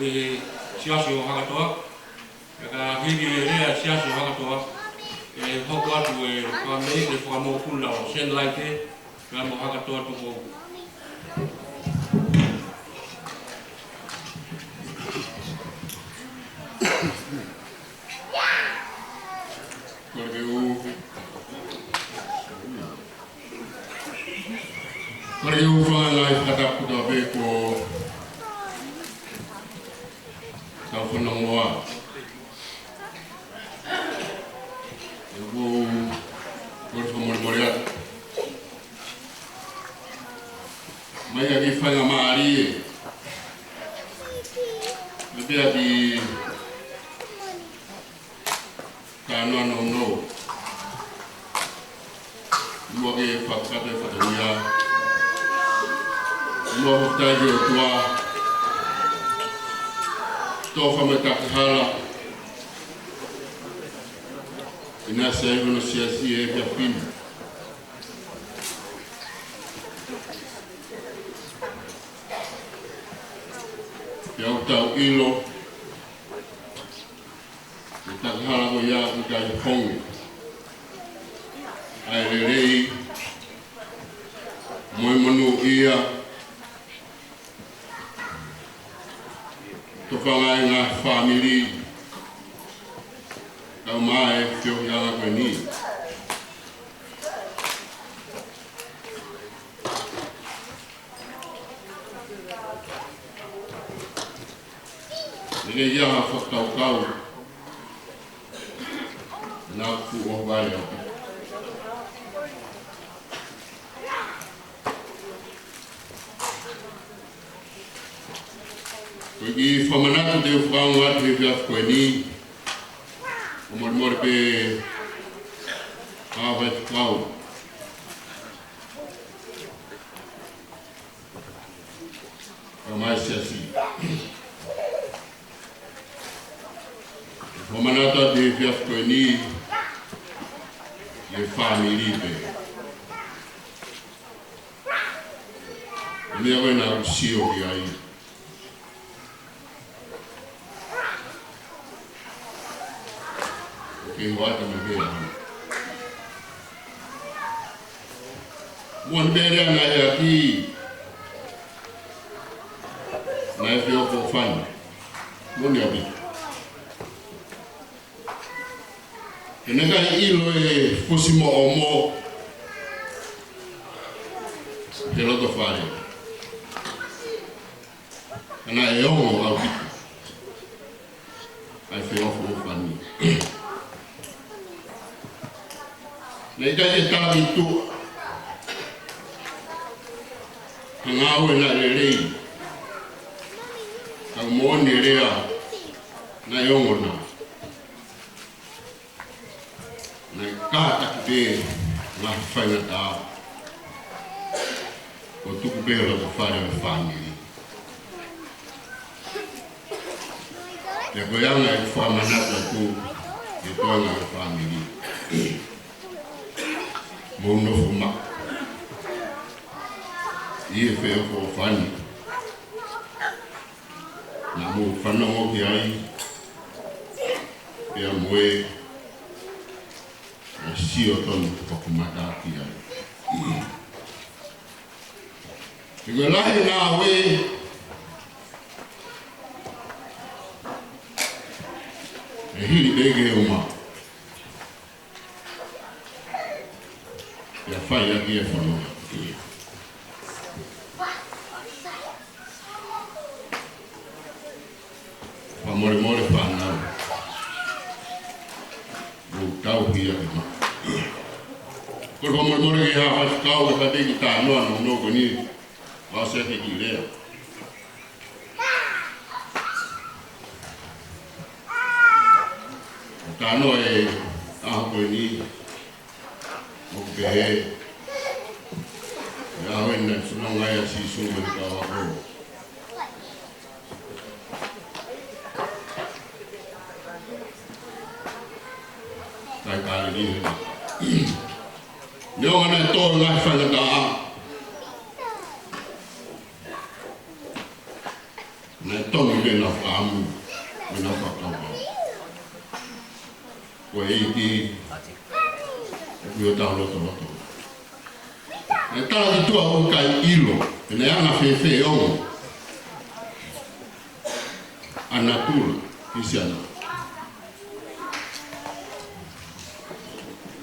le siasi o Hakatoa. Ka hiki rea siasi o Hakatoa. E hoko atu e whamei le whamokula o Senlaite. Ka mo Hakatoa Tupou. Mari u whangai Hakatoa pe ko tau whanongoa. E ko whamori atu. Mai a ki whanga maari e. Me pia ki ka noa no. Mua ke whakata e whakauia. Mua huktaji o tua. Tō whamatakahala. Ina se iho no siasi e kia whina. Kia utau ilo. Ki takahala ko ia ki kai hongi. Ai rei. Moi manu ia. To whangai ngā Famili. Kau mai whio hianga koe ni. Nire ia whakau. Nā ku o vai au. Koe ki whamanatu te whakau atu e whiaf koe ni. O mori pe hawai tukau. Ka mai siasi. Whamanatu atu e whiaf koe ni. E Famili pe. Mea koe nā usio ki ai. Ke wata me bea. Mon bea na e aki. Na e whio ko whani. Moni abi. E neka ilo e fusimo o mo. Te roto whare. Ana e ongo au ki. Ai whio ko whani. Nei kai e tāwi tū. Hangau e nā rei. Ka mōni rea nā iongo nā. Nei kāta ki te ngā whainga tā. Ko tuku pēo rata whare me Famili. Te koe anga e whamanata tū. E toanga me Famili. Mono fuma. Ie wheo ko whani. Nā mō whanongo ki ai. Pea moe. Na sio tonu whakumata ki ai. Te koe lahi nā we. E hiri bege e uma. Ya fai aqui é falou. More panau. O tau hia ma. Por more que ha faz tau que tem que tá no goni. Você tem que ler. Tá no é a goni. O que é ya wena sunong aya si sumen ka ako tai kali ni yo mana to la fa da na to ni na whaamu, me nau whakawau. Ko e ki, e kui o tau loto loto. E tala ki tua o kai ilo, e ne anga whewhe ongo. A natura, isi ana.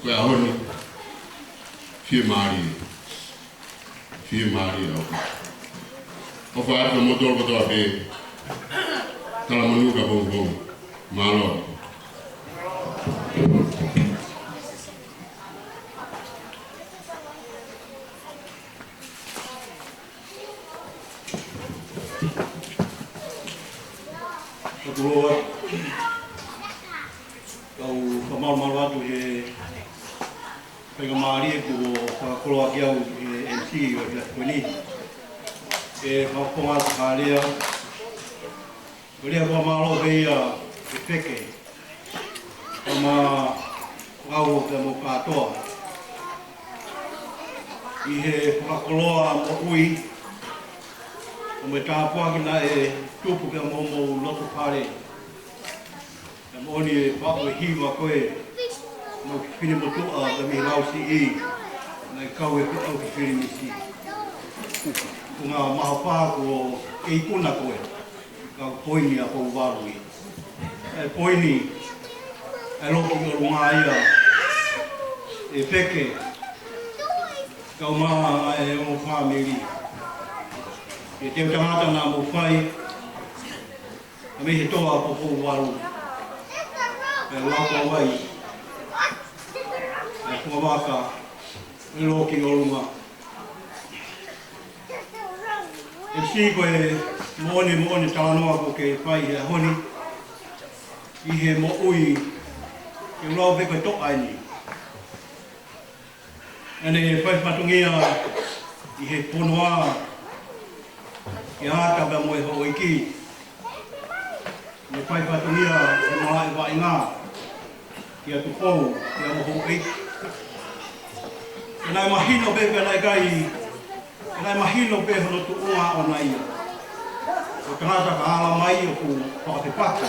Koe a honi, fie maari au. O wha atu motor kotoa pe, tala manuka bongo bongo, malo. Kuroa kau whamal atu he whainga maari ko whakakoroa ki au he MC o te koni e whakonga atu hārea o lea kua malo veia e wheke o mā wau o te mo katoa i he whakakoroa mo ui o me tāpua ki na e Tupou kia mo loto pare. Ka moni e whako e hiwa koe. Mo ki whine mo tua ka mi rau si i. Na i kau e au ki whine mi si. Ko ngā maha pā ko e i kuna koe. Ka poini a kou waru i. E poini e loki o runga ia. E peke. Kau maa e o Famili. E te tangata nā mo whai. A me he toa popo waru. E laka wai. E whawaka. E loki o runga. E si koe moone talanoa ko ke whai he honi. I he mo ui. Ke lau pe koe tok aini. Ane whai patungia i he ponoa. Ki hata ka mo e ho iki. Me whai patungia e maha e wai ngā. Ki a Tupou, ki a moho ik. E nai mahino pe ka nai kai. E nai mahino pe hono tu unga o nai. O tangata ka ala mai o ku whakatepaka.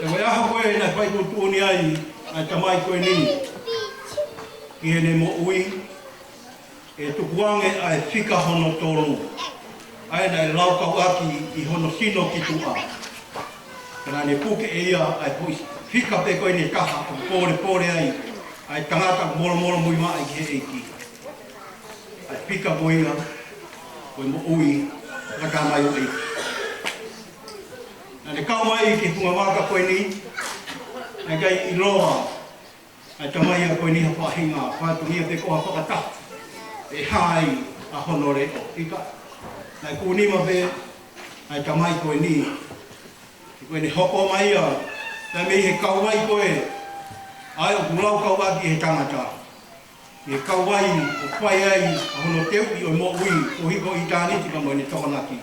E wai aha koe nai whai kutuoni ai. Ai tamai koe ni. Ki he ne mo ui. E tukuange ai whika hono tolu. Ai nei laukau aki I hono sino ki tua. Kana ne puke e ia ai pui whika pe koe ne kaha o pore ai. Ai tangata moro mui mai ki he eiki. Ai whika po ia. Koe mo ui. Raka mai o eiki. Nane kau mai ki hunga waka koe ni. Ai kai I loa. Ai tamai a koe ni ha whahinga. Whatungia te koha whakatata. E hai a honore o ika. Nai kūnima pe, ai tamai koe ni. Koe ni hoko mai a, tai mei he kauwai koe. Ai o kulau kauwai ki he tangata. He kauwai o whai ai a hono teu I o mo ui. O hiko I tāniti ka mo ne tokonaki.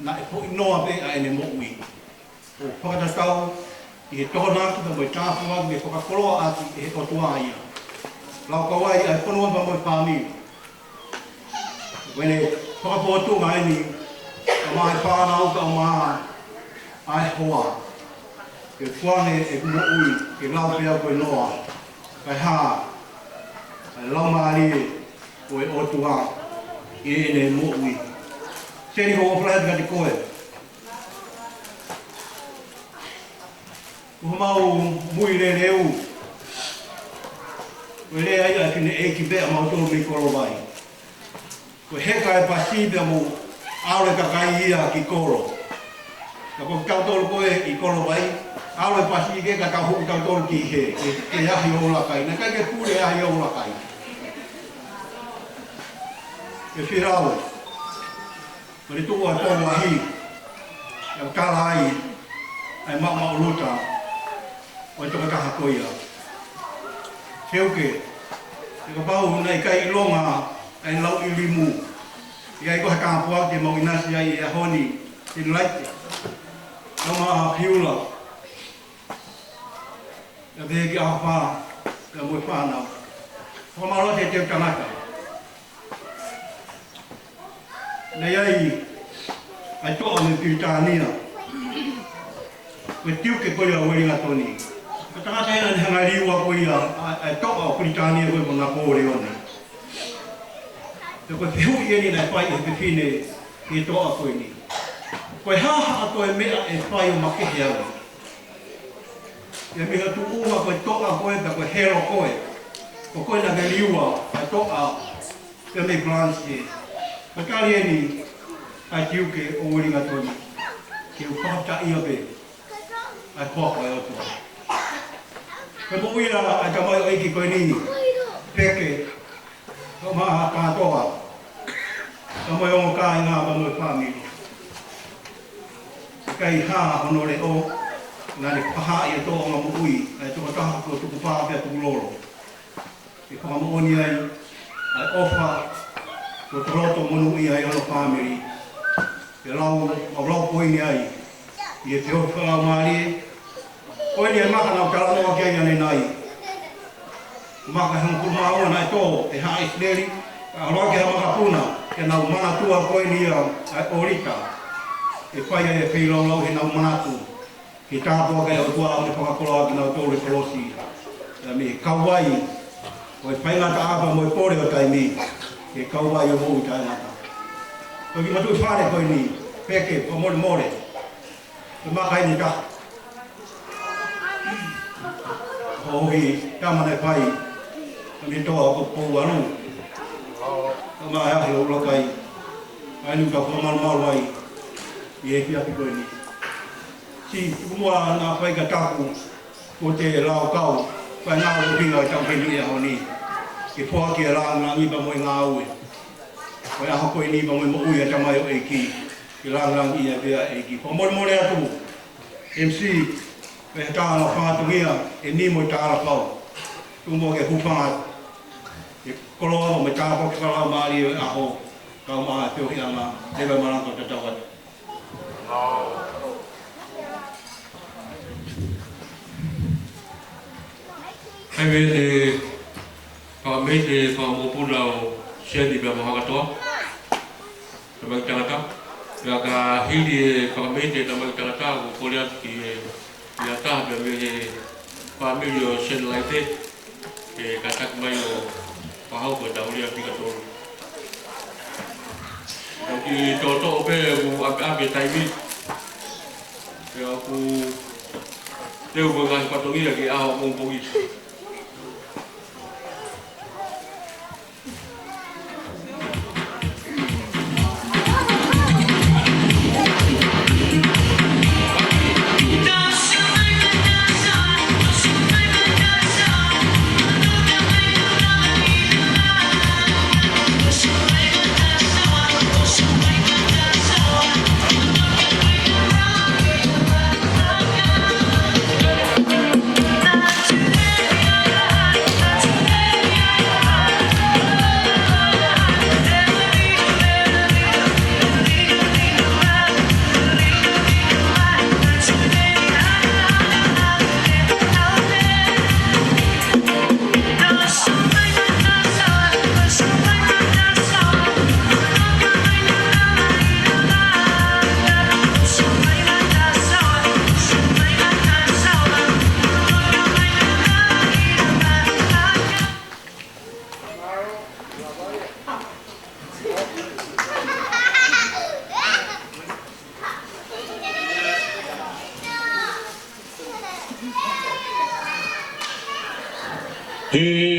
Na e po inoa pe a ene mo ui. O whakatatau I he tokonaki ka mo e tāpua ki he whakakoroa ati e he otua ia. Lau kauwai ai ponua pa mo e Famili. Wene whakapotu mai ni, ka mai whānau ka maa ai hoa. Ke whane e kumo ui, ke lau pia koe noa. Kai hā, ai lau maari e koe otua I ene mo ui. Seri ko oprahet ka te koe. Kuha mau mui re reu. Koe rea ia kine eiki bea mau tolu mi koro vai. Ko heka e pasi pia mo aure ka kai ia ki koro. Ka ko kautolo koe I koro vai, aure pasi ke ka kahu kautolo ki he, ke ahi o la kai, na kai ke pure ahi o la kai. Ke whirau, mari tuku a tōru ahi, e kala ai, ai mama o luta, o toka kaha koia. Seuke, e ka pau nei kai ilonga, ai lau I limu. Ia I koha kāpua ke mau inasi ai e honi I laite. Nau maa hiula. Ia vehe ki aha whā, ia mui whānau. Whamaro te teo tanaka. Nei ai, ai toa me Piritania. Koe tiu ke koe a weringa toni. Ka tangata ena ni hangariua koe ai toa o Piritania koe mo ngā kōre one. Te koe pihu i eni nai whai e pepine i toa koe ni. Koe haha a koe mea e whai o makehe au. Ia miha tu uma koe toa koe ta koe hero koe. Ko koe na galiua ai toa te me branch e. Ka kari eni ai tiuke o weringa toni. Ke u whakata ia pe. Ai kōko e otua. Koe mo uia ai tamai o eki koe ni. Peke. Ko maha Hakatoa. Tamai o kā i ngā pamoi Famili. Kai hā honore o. Ngā ne paha i e tō o ngā mui. Ai tō taha ko tuku pā pia tuku loro. E whakamooni ai. Ai ofa. Ko toroto monu i ai ono Famili. E lau poini ai. I e te o whakau maari. Koe ni e maka nau talanoa kia ia nei nai. Maka hang kumaua nai tō e haa isleri. Aroa ke ha maka puna. Ke nau manatua koe ni ai orita. E whai e whilau he nau manatu. Ke tāpua kai o tua au te whakakoloa ki nau tōre kolosi. E me kauai. Koe whai ngata apa mo e pore o taimi. Ke kauai o mou i tai ngata. Koe ki matu i whare koe ni. Peke, po more more. Koe makai ni ta. Hohi, tamane whai. Kami toa o pou anu. Kama ahi o lokai. Ainu ka whamaru ai. I e ki api koe ni. Si, kumua nā whai ka tapu. Ko te lao kau. Whai ngā o pinga i tau keni e hao ni. Ke poa ki e rā ngā ngipa mo i ngā aue. Whai aho koe ni pa mo i mo ui a tamai o eki. Ki rang i a vea eki. More atu. MC. Whai tāna whātungia. E ni mo i tāna kau. Tumo ke hupanga. E koloa mo me tāpo ki whalau maari e aho. Kau maa teo hi anga. Lewa maranga te tawat. Hai me te whamei te whamopuna o Siani pia mo Hakatoa. Tamai tangata. Pia ka hili e whamei te tamai tangata ko kore atu ki e ataha pia me he whamei o Siani laite. E ka taku mai o wahau ko tauria pika tōru. Ki tō ope ku api taimi. Pia ku teu ko ngāhi patongia ki aho mongpongi. Famili.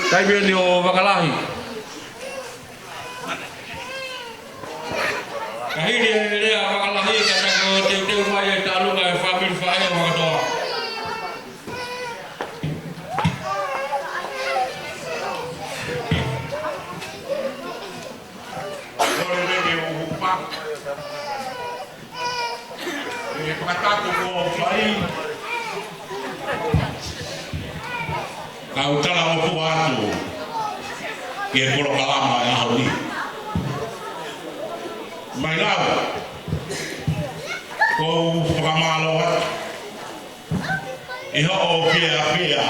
Tai ni o wakalahi. Kahiri lea wakalahi kata ko teu mai talu ngai famili fae Hakatoa. Ore ni o upak. Ni pakataku ko fai. Kau tala o puatu. Ke polo kalama ya hauni. Mai lava. Ko pakamalo wat. Iho o pia.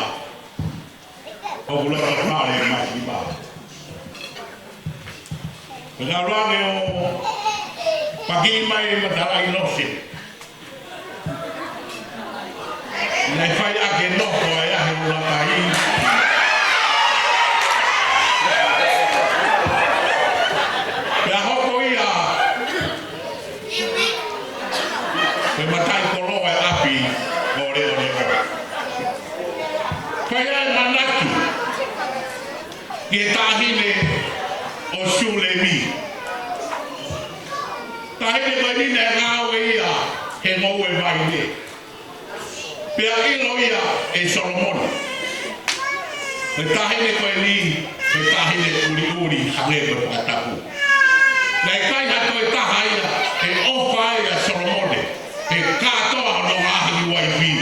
O bulo pare mai ba. Pengaruange o pagi mai madala inosi. Nai fai ake no ko ya he ula kai. Ya hoko ia. Pe matai kolo e api ore. Kaya manatu. Ke tahine o sulemi. Tahine bani na ngawe ia he moe vai ne. Pea ilo ia e Solomon. He tahine koe ni, he tahine uri hange koe pakatapu. Nei kai hato e taha ia, he ofa ia Solomon. He katoa no ahi waipi,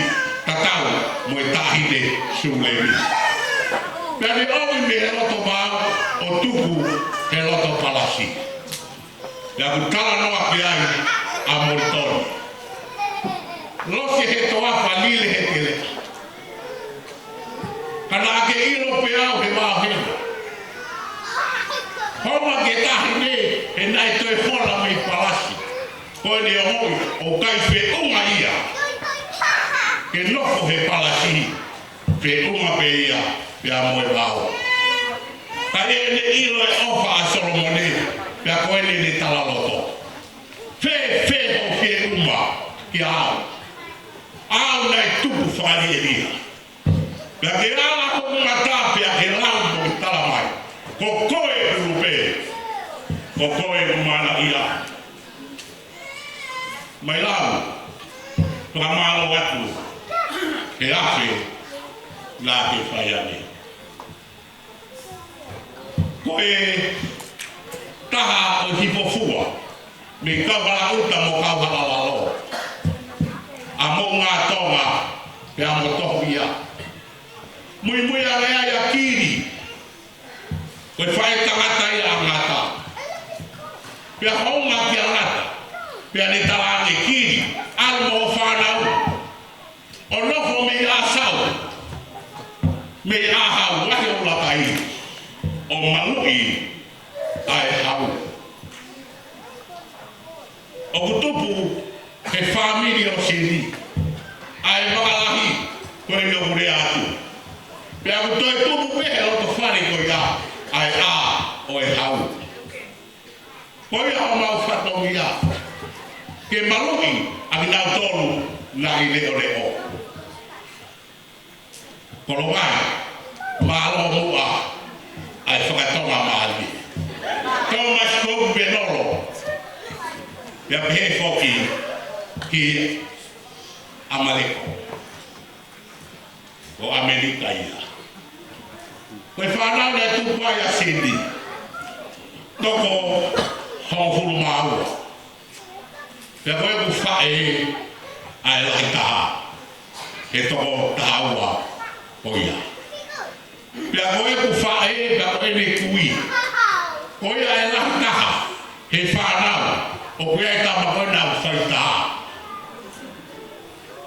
tatau mo e tahine sulemi. Pea ni owi me he loto mau, o Tupou he loto palasi. Ia kutala noa ki ai a Moritoni. Losi he toa falile he tele. Kana ake ilo pe au he mau he. Homa ke tahi ne he nai toi fola mei palasi. Koe ne ohoi o kai fe unga ia. Ke noko he palasi. Fe unga pe ia pe a moe wao. Ka e ne ilo e ofa a Solomone. Pe a koe ne talaloto. Fe o fe uma ki au. Au nai Tupou whare e ria. Pea ke ala ko mata pea ke lau ko tala mai. Ko koe urupe. Ko koe umana ia. Mai lau. Toka malo atu. Ke afe. La ke whaiane. Koe taha o hipofua. Me kawala uta mo kawala lalo. A mo ngā tonga pe a mo tohu ia. Mui a rea ia kiri. Koe whae tangata ia a ngata. Pe a honga ki a ngata. Pe a ne talange kiri. Al mo whanau. O nofo me a sau. Me a hau. Wahe o lakai. O malui. Ai hau. O kutupu. He famili o siri. Ai makalahi koe me ure atu. Pea kutoe tumu pehe o to whare koe ia. Ai a o e hau. Koe ia o mau whatongi ia. Ke maluhi a ki nau tolu na i leo leo. Kolo mai, malo mua ai whakatonga maali. Thomas Kou Benoro. Pea pehe whoki ki Amaleko o Amerika ia. Koe whanau na Tupou ai a Sindi. Toko hongfuru maua. Pea koe ku whae ai lai taha. He toko tahaua o ia. Pea koe ku whae pea koe ne kui. Koe ai lai taha. He whanau o koe ai tama koe nau whai taha.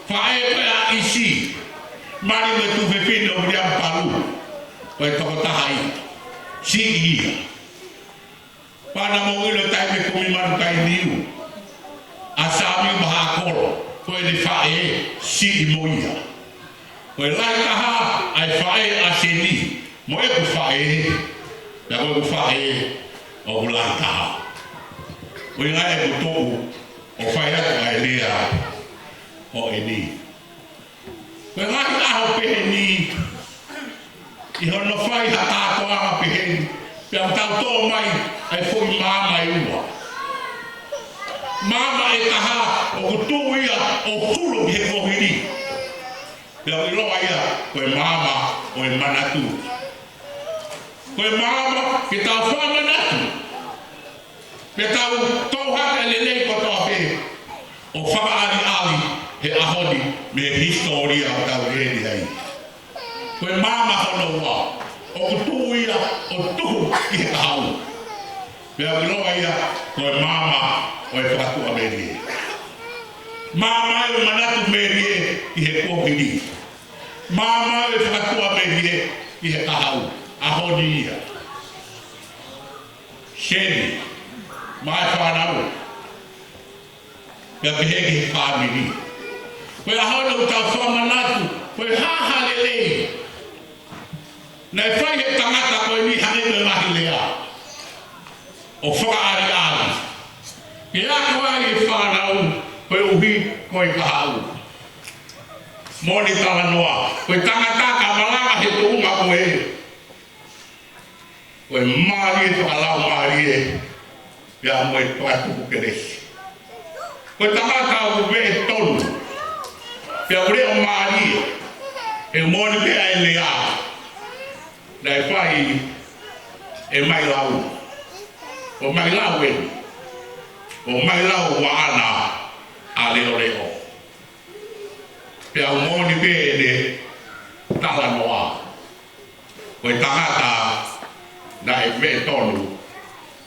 Whae koe a isi. Mari me tu whewhine o mriam paru. Koe toko tahai. Si ia. Pana mo ilo tai me kumi manu kai niu. A sami maha koro. Koe ni whae si i mo ia. Koe lai taha ai whae a seni. Mo e ku whae. Ya koe ku whae o lai taha. Koe ngai e ku tohu o whae ako ai lea. O e ni. Koe ngai aho pehe ni. I hono whai Hakatoa piheni. Pia tau tō mai ai fōi mama i ua. Mama e kaha o kutu ia o hulu he kohiri. Pia i loa ia koe mama o e manatu. Koe mama ki tau wha manatu. Pia tau tauhaka lelei kotoa pe. O whakaari ali he ahoni me historia o tau redi hai. Koe mama hono ua. O kutu ia o tuhu i he kahau. Pea wiloa ia koe mama o e whakatua merie. Mama e manatu merie i he kohiri. Mama e whakatua merie i he kahau. Ahoni ia. Sheni. Mai whanau. Pea pehegi he Famili. Koe ahoni o tau whamanatu. Koe haha lelei. Nei whai he tangata koe ni hane me mahi lea. O whakaari ari. Ke a koe ai whanau, koe uhi koe kahau. Moni tala noa, koe tangata ka malanga he tuunga koe. Koe maari e whakalau maari e. Pia moe whakatuku keresi. Koe tangata o kuwe tonu. Pia ure o maari e. E moni pia e lea. Nei whai e mai lau. O mai lau e. O mai lau waana a leo leo. Pea umoni pēne tala noa. Koe tangata na e me tonu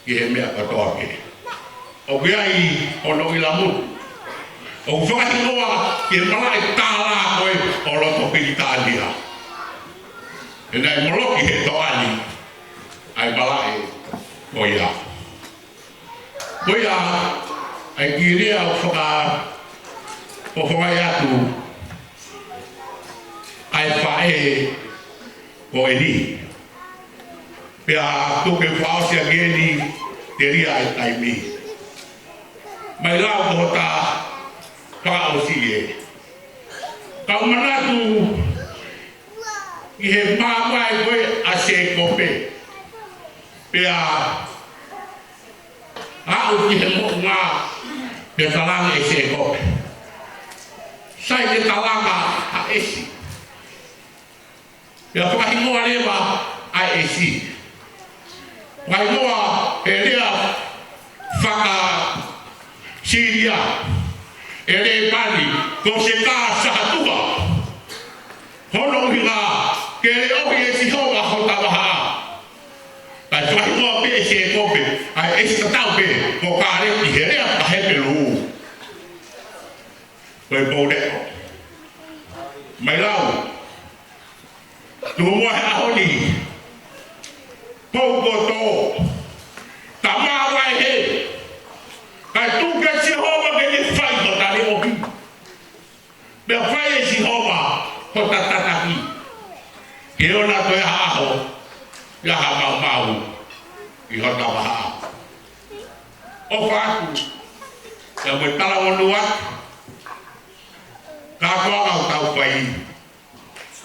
ki he mea katoa ke. O ke ai ono ila mutu. O whakati noa ki he mala e tāla koe o loto Pilitalia. E nei moloki he toani ai malae koia. Koia ai kirea o whaka o whai atu ai whae ko e ni. Pea tuke whaosi a geni te ria ai taimi. Mai lau ko ta whaosi e. Kau manatu I he māpai koe a se kope. Pea au ki he mo ngā pe talanga e se kope. Sai te talanga a esi. Pea whakahimoa lewa a esi. Whaimoa e rea whaka siria. E rea pari ko se kā sahatua. Hono hinga ke ohi e si hoa ho tawaha. Tai whahi moa pe e se kope, ai e si tatau pe, ko kāre i he rea pa he pe luu. Koe pōreko. Mai lau, tu mua he ahoni, pou koto, ta maa wai he, kai tu ke si hoa ke ni whai ko tani ohi. Mea whai e si hoa, ko tatataki. Ke ona koe haaho, ia ha mau mau, I hota waha. O whāku, ia moe tala onu atu, ka koa au tau whai.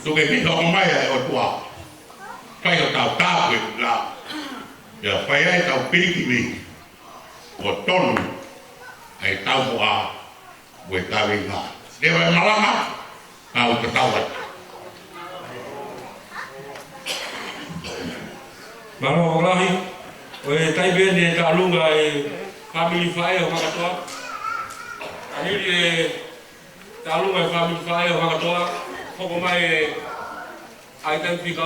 Tuke pika o mai ai o tua, whai o tau tāpue la, ia whai ai tau pirikimi, o tonu, ai tau moa, moe tawi ngā. Dewa e malama, au te tau atu. Maro olahi, o e taibene e tālunga e Famili whae o Hakatoa. Ahiri e tālunga e Famili whae o Hakatoa, hoko mai e ai taipika